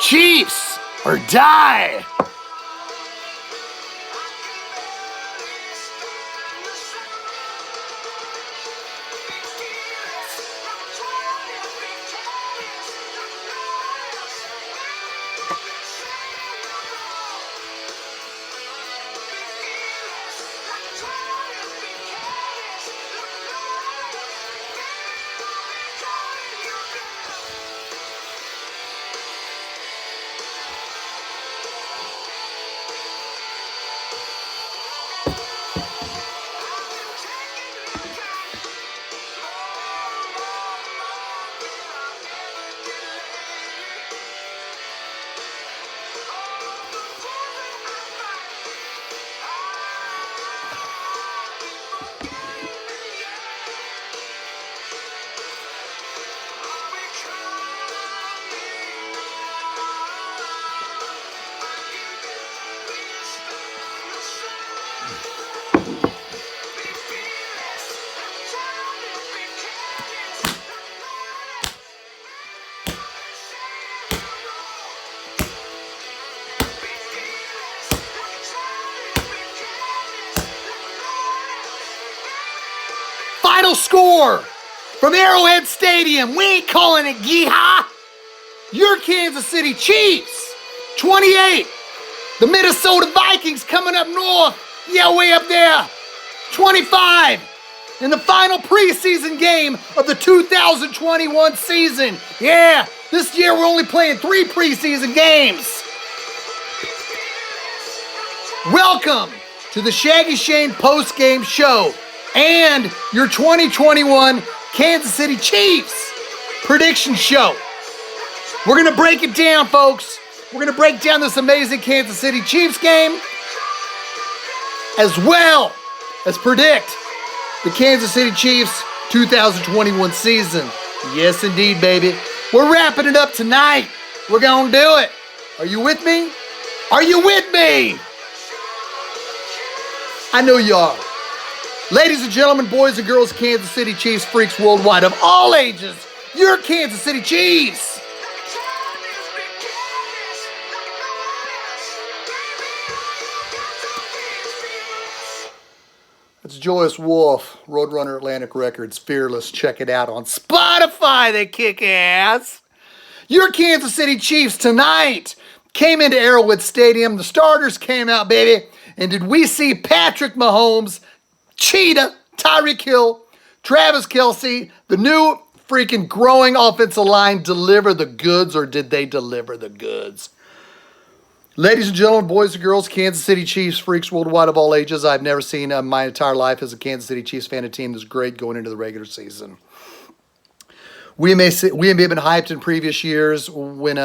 Chiefs or die. Final score from Arrowhead Stadium. We ain't calling it yeehaw. Your Kansas City Chiefs, 28. The Minnesota Vikings coming up north. Yeah, way up there, 25. In the final preseason game of the 2021 season. Yeah, this year we're only playing 3 preseason games. Welcome to the Shaggyshane postgame show and your 2021 Kansas City Chiefs prediction show. We're going to break it down, folks. We're going to break down this amazing Kansas City Chiefs game as well as predict the Kansas City Chiefs 2021 season. Yes, indeed, baby. We're wrapping it up tonight. We're going to do it. Are you with me? Are you with me? I know you are. Ladies and gentlemen, boys and girls, Kansas City Chiefs freaks worldwide of all ages, your Kansas City Chiefs. It's Joyous Wolf, Roadrunner Atlantic Records, Fearless. Check it out on Spotify, they kick ass. Your Kansas City Chiefs tonight came into Arrowhead Stadium. The starters came out, baby. And did we see Patrick Mahomes, Cheetah, Tyreek Hill, Travis Kelce, the new freaking growing offensive line deliver the goods, or did they deliver the goods? Ladies and gentlemen, boys and girls, Kansas City Chiefs freaks worldwide of all ages. I've never seen my entire life as a Kansas City Chiefs fan a team that's great going into the regular season. We may have been hyped in previous years when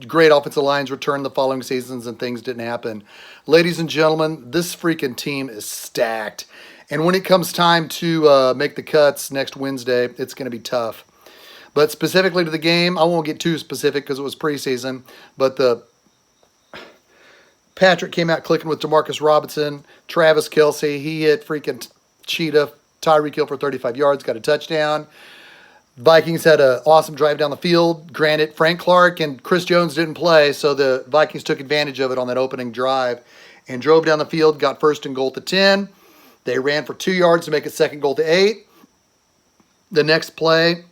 great offensive lines returned the following seasons and things didn't happen. Ladies and gentlemen, this freaking team is stacked. And when it comes time to make the cuts next Wednesday, it's going to be tough. But specifically to the game, I won't get too specific because it was preseason, but Patrick came out clicking with Demarcus Robinson, Travis Kelce. He hit freaking Cheetah, Tyreek Hill for 35 yards, got a touchdown. Vikings had an awesome drive down the field. Granted, Frank Clark and Chris Jones didn't play, so the Vikings took advantage of it on that opening drive and drove down the field, got first and goal to 10. They ran for 2 yards to make it second goal to 8. The next play,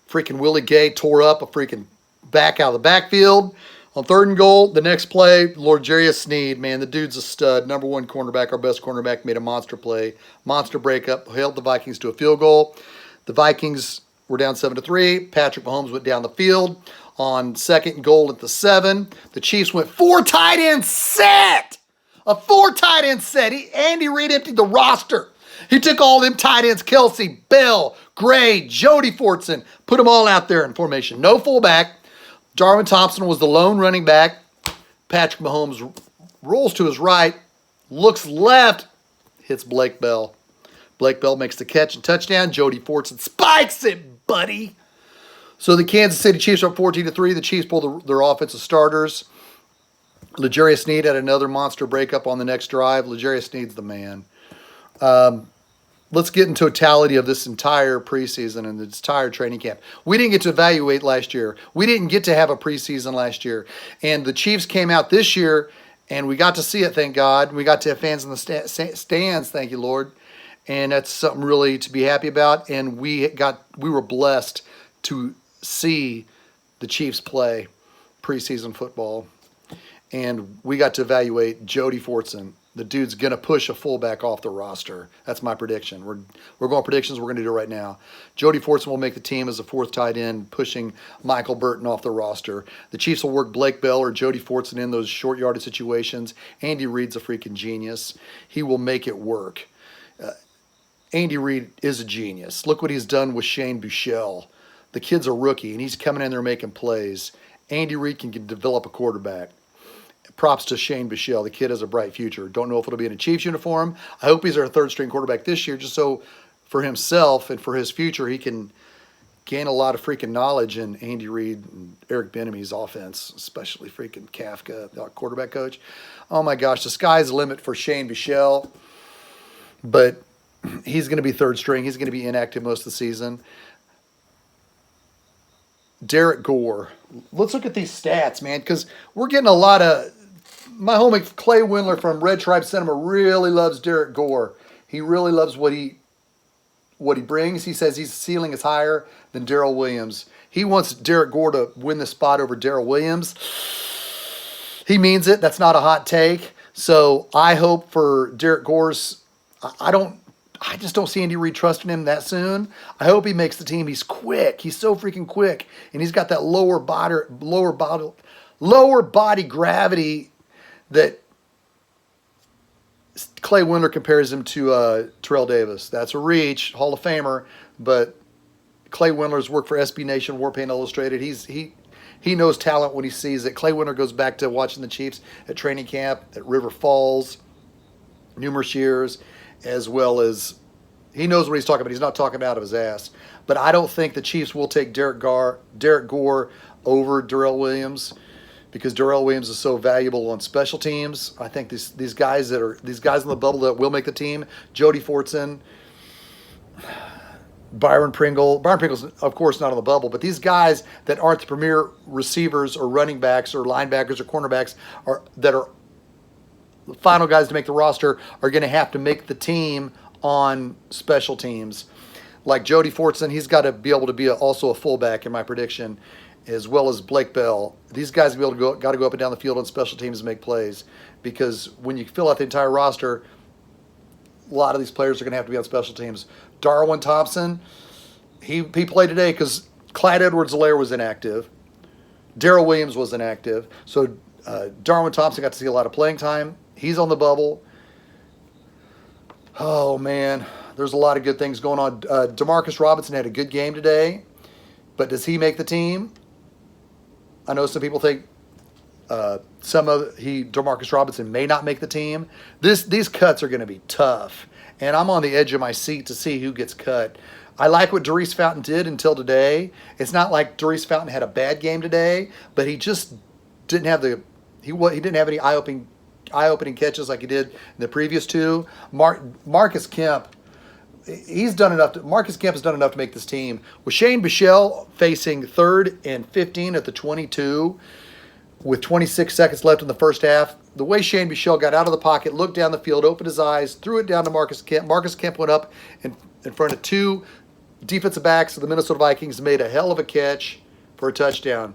freaking Willie Gay tore up a freaking back out of the backfield. On third and goal, the next play, Lord Jarius Sneed, man, the dude's a stud. Number one cornerback, our best cornerback, made a monster play. Monster breakup, held the Vikings to a field goal. The Vikings were down 7-3. Patrick Mahomes went down the field on second and goal at the 7. The Chiefs went 4 tight end set. A 4 tight end set. Andy Reid emptied the roster. He took all them tight ends, Kelce, Bell, Gray, Jody Fortson, put them all out there in formation. No fullback. Darwin Thompson was the lone running back. Patrick Mahomes rolls to his right, looks left, hits Blake Bell. Blake Bell makes the catch and touchdown. Jody Fortson spikes it, buddy. So the Kansas City Chiefs are up 14-3. The Chiefs pulled their offensive starters. L'Jarius Sneed had another monster breakup on the next drive. L'Jarius Sneed's the man. let's get in totality of this entire preseason and the entire training camp. We didn't get to evaluate last year. We didn't get to have a preseason last year. And the Chiefs came out this year, and we got to see it, thank God. We got to have fans in the stands, thank you, Lord. And that's something really to be happy about. And we were blessed to see the Chiefs play preseason football. And we got to evaluate Jody Fortson. The dude's going to push a fullback off the roster. That's my prediction. We're going predictions. We're going to do it right now. Jody Fortson will make the team as a fourth tight end, pushing Michael Burton off the roster. The Chiefs will work Blake Bell or Jody Fortson in those short yardage situations. Andy Reid's a freaking genius. He will make it work. Andy Reid is a genius. Look what he's done with Shane Buechele. The kid's a rookie, and he's coming in there making plays. Andy Reid can develop a quarterback. Props to Shane Buechele. The kid has a bright future. Don't know if it'll be in a Chiefs uniform. I hope he's our third-string quarterback this year, just so for himself and for his future, he can gain a lot of freaking knowledge in Andy Reid and Eric Bieniemy's offense, especially freaking Kafka, the quarterback coach. Oh, my gosh, the sky's the limit for Shane Buechele. But he's going to be third string. He's going to be inactive most of the season. Derek Gore. Let's look at these stats, man, because we're getting a lot of... My homie Clay Windler from Red Tribe Cinema really loves Derek Gore. He really loves what he brings. He says his ceiling is higher than Darrell Williams. He wants Derek Gore to win the spot over Darrell Williams. He means it. That's not a hot take. So I hope for Derek Gore's... I just don't see Andy Reid trusting him that soon. I hope he makes the team. He's quick. He's so freaking quick. And he's got that lower body gravity that Clay Windler compares him to Terrell Davis. That's a reach, Hall of Famer. But Clay Windler's worked for SB Nation, Warpaint Illustrated. He knows talent when he sees it. Clay Windler goes back to watching the Chiefs at training camp at River Falls numerous years, as well as he knows what he's talking about. He's not talking out of his ass. But I don't think the Chiefs will take Derek Gore over Darrell Williams because Darrell Williams is so valuable on special teams. I think these guys in the bubble that will make the team, Jody Fortson, Byron Pringle. Byron Pringle's, of course, not on the bubble, but these guys that aren't the premier receivers or running backs or linebackers or cornerbacks that are the final guys to make the roster are going to have to make the team on special teams. Like Jody Fortson, he's got to be able to be also a fullback in my prediction, as well as Blake Bell. These guys got to go up and down the field on special teams and make plays, because when you fill out the entire roster, a lot of these players are going to have to be on special teams. Darwin Thompson, he played today because Clyde Edwards-Helaire was inactive. Darrell Williams was inactive. So Darwin Thompson got to see a lot of playing time. He's on the bubble. Oh, man. There's a lot of good things going on. Demarcus Robinson had a good game today, but does he make the team? I know some people think Demarcus Robinson may not make the team. These cuts are going to be tough, and I'm on the edge of my seat to see who gets cut. I like what Darius Fountain did until today. It's not like Darius Fountain had a bad game today, but he just didn't have he didn't have any eye-opening catches like he did in the previous two. Marcus Kemp, Marcus Kemp has done enough to make this team. With Shane Buechele facing 3rd and 15 at the 22 with 26 seconds left in the first half, the way Shane Buechele got out of the pocket, looked down the field, opened his eyes, threw it down to Marcus Kemp. Marcus Kemp went up in front of two defensive backs of the Minnesota Vikings, made a hell of a catch for a touchdown.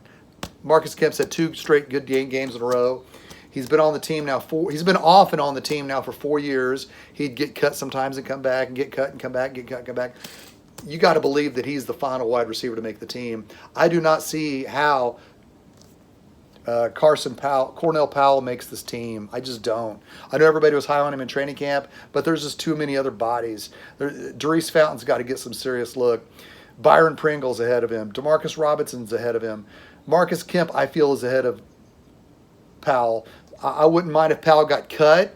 Marcus Kemp's had 2 straight good games in a row. He's been on the team now he's been off and on the team now for 4 years. He'd get cut sometimes and come back and get cut and come back, get cut and come back. You got to believe that he's the final wide receiver to make the team. I do not see how Cornell Powell makes this team. I just don't. I know everybody was high on him in training camp, but there's just too many other bodies. Darius Fountain's got to get some serious look. Byron Pringle's ahead of him. Demarcus Robinson's ahead of him. Marcus Kemp, I feel, is ahead of Powell. I wouldn't mind if Powell got cut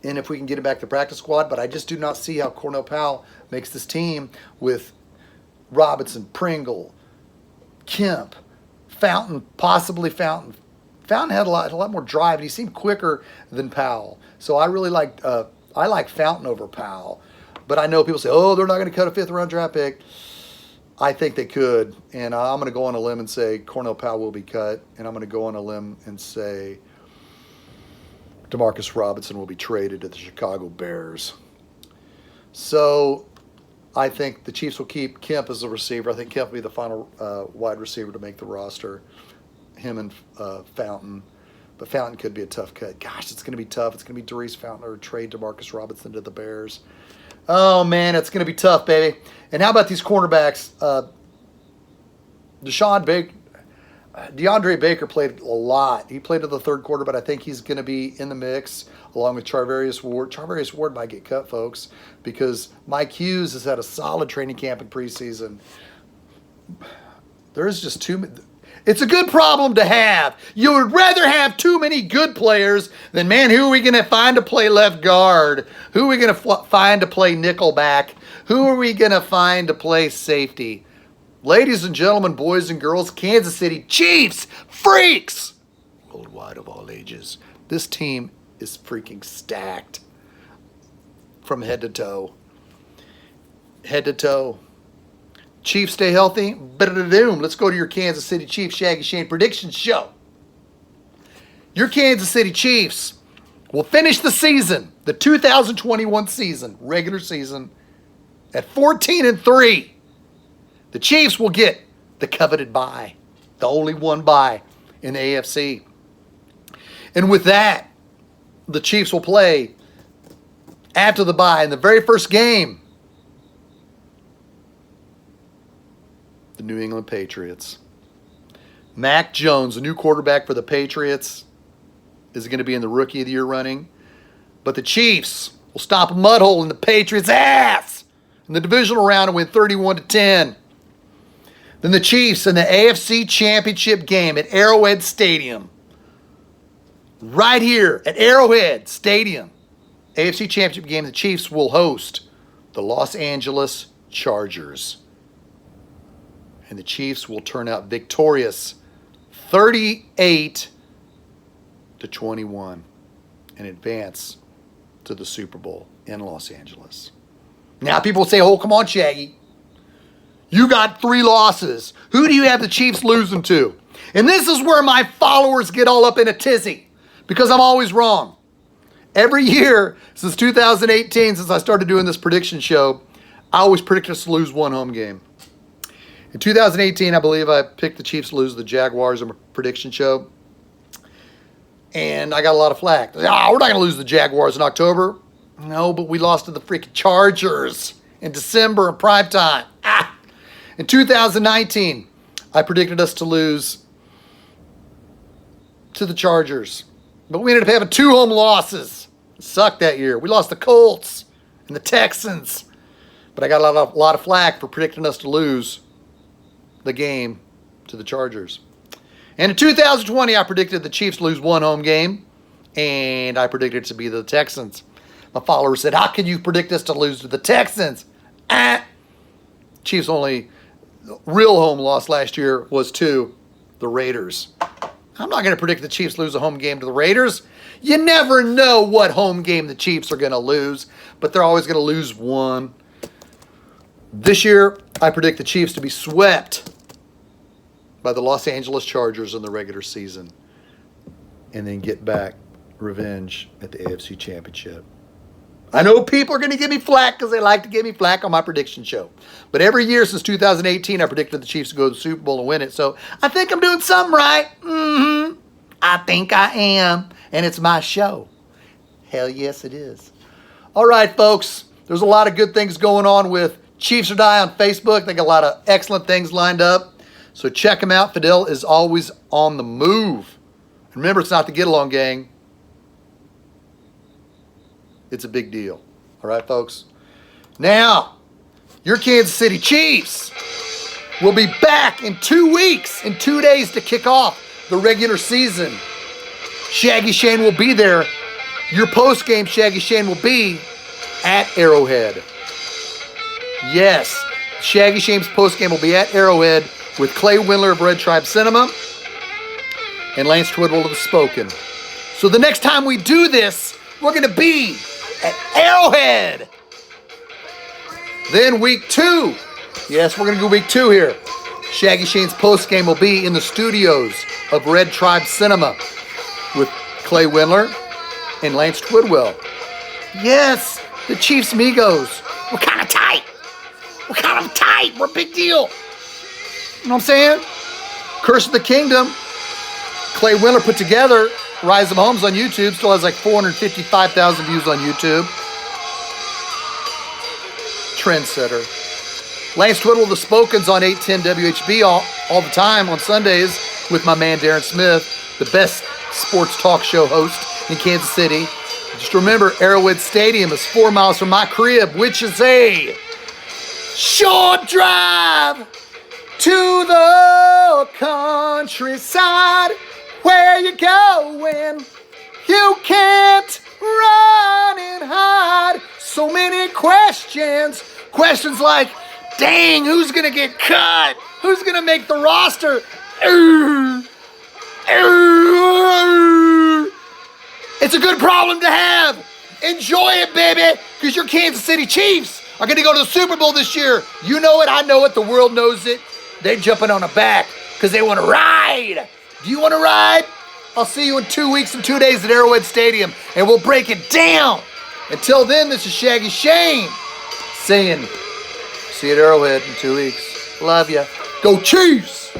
and if we can get him back to the practice squad, but I just do not see how Cornell Powell makes this team with Robinson, Pringle, Kemp, Fountain, possibly Fountain. Fountain had a lot more drive, and he seemed quicker than Powell. So I really I like Fountain over Powell. But I know people say, oh, they're not going to cut a 5th-round draft pick. I think they could. And I'm going to go on a limb and say Cornell Powell will be cut. And I'm going to go on a limb and say Demarcus Robinson will be traded to the Chicago Bears. So I think the Chiefs will keep Kemp as a receiver. I think Kemp will be the final wide receiver to make the roster. Him and Fountain. But Fountain could be a tough cut. Gosh, it's going to be tough. It's going to be Darius Fountain or trade Demarcus Robinson to the Bears. Oh, man, it's going to be tough, baby. And how about these cornerbacks? DeAndre Baker played a lot. He played in the 3rd quarter, but I think he's going to be in the mix along with Charvarius Ward. Charvarius Ward might get cut, folks, because Mike Hughes has had a solid training camp in preseason. There's just too many. It's a good problem to have. You would rather have too many good players than, man, who are we going to find to play left guard? Who are we going to find to play nickelback? Who are we going to find to play safety? Ladies and gentlemen, boys and girls, Kansas City Chiefs, freaks, worldwide of all ages. This team is freaking stacked from head to toe. Head to toe. Chiefs stay healthy. Ba-da-da-doom. Let's go to your Kansas City Chiefs Shaggyshane prediction show. Your Kansas City Chiefs will finish the season, the 2021 season, regular season, at 14-3. The Chiefs will get the coveted bye, the only one bye in the AFC. And with that, the Chiefs will play after the bye in the very first game, the New England Patriots. Mac Jones, the new quarterback for the Patriots, is going to be in the Rookie of the Year running. But the Chiefs will stop a mud hole in the Patriots' ass in the divisional round and win 31-10. Then the Chiefs in the AFC Championship game at Arrowhead Stadium. Right here at Arrowhead Stadium. AFC Championship game, the Chiefs will host the Los Angeles Chargers. And the Chiefs will turn out victorious 38-21 and advance to the Super Bowl in Los Angeles. Now people say, oh, come on, Shaggy. You got 3 losses. Who do you have the Chiefs losing to? And this is where my followers get all up in a tizzy because I'm always wrong. Every year since 2018, since I started doing this prediction show, I always predict us to lose 1 home game. In 2018, I believe I picked the Chiefs to lose the Jaguars in a prediction show. And I got a lot of flack. We're not going to lose the Jaguars in October. No, but we lost to the freaking Chargers in December in primetime. In 2019, I predicted us to lose to the Chargers. But we ended up having 2 home losses. It sucked that year. We lost the Colts and the Texans. But I got a lot of flack for predicting us to lose the game to the Chargers. And in 2020, I predicted the Chiefs lose 1 home game, and I predicted it to be the Texans. My followers said, how can you predict us to lose to the Texans? Chiefs' only real home loss last year was to the Raiders. I'm not going to predict the Chiefs lose a home game to the Raiders. You never know what home game the Chiefs are going to lose, but they're always going to lose one. This year, I predict the Chiefs to be swept by the Los Angeles Chargers in the regular season and then get back revenge at the AFC Championship. I know people are going to give me flack because they like to give me flack on my prediction show. But every year since 2018, I predicted the Chiefs to go to the Super Bowl and win it. So I think I'm doing something right. I think I am. And it's my show. Hell yes, it is. All right, folks. There's a lot of good things going on with Chiefs or Die on Facebook. They got a lot of excellent things lined up. So check them out. Fidel is always on the move. Remember, it's not the get-along gang. It's a big deal. All right, folks? Now, your Kansas City Chiefs will be back in 2 weeks, in 2 days to kick off the regular season. Shaggyshane will be there. Your post-game Shaggyshane will be at Arrowhead. Yes, Shaggyshane's post-game will be at Arrowhead with Clay Windler of Red Tribe Cinema and Lance Twidwell of The Spoken. So the next time we do this, we're going to be at Arrowhead. Then week 2. Yes, we're going to go week 2 here. Shaggy Shane's postgame will be in the studios of Red Tribe Cinema with Clay Windler and Lance Twidwell. Yes, the Chiefs Migos. We're kind of tight. We're a big deal. You know what I'm saying? Curse of the Kingdom. Clay Windler put together. Rise of Mahomes on YouTube. Still has like 455,000 views on YouTube. Trendsetter. Lance Twiddle, The Spoken's on 810 WHB all the time on Sundays with my man Darren Smith, the best sports talk show host in Kansas City. Just remember, Arrowhead Stadium is 4 miles from my crib, which is a short drive to the countryside where you go when you can't run and hide. So many questions. Questions like, dang, who's going to get cut? Who's going to make the roster? It's a good problem to have. Enjoy it, baby, because your Kansas City Chiefs are going to go to the Super Bowl this year. You know it. I know it. The world knows it. They're jumping on a back because they want to ride. Do you want to ride? I'll see you in 2 weeks and 2 days at Arrowhead Stadium, and we'll break it down. Until then, this is Shaggy Shane saying, see you at Arrowhead in 2 weeks. Love ya. Go Chiefs!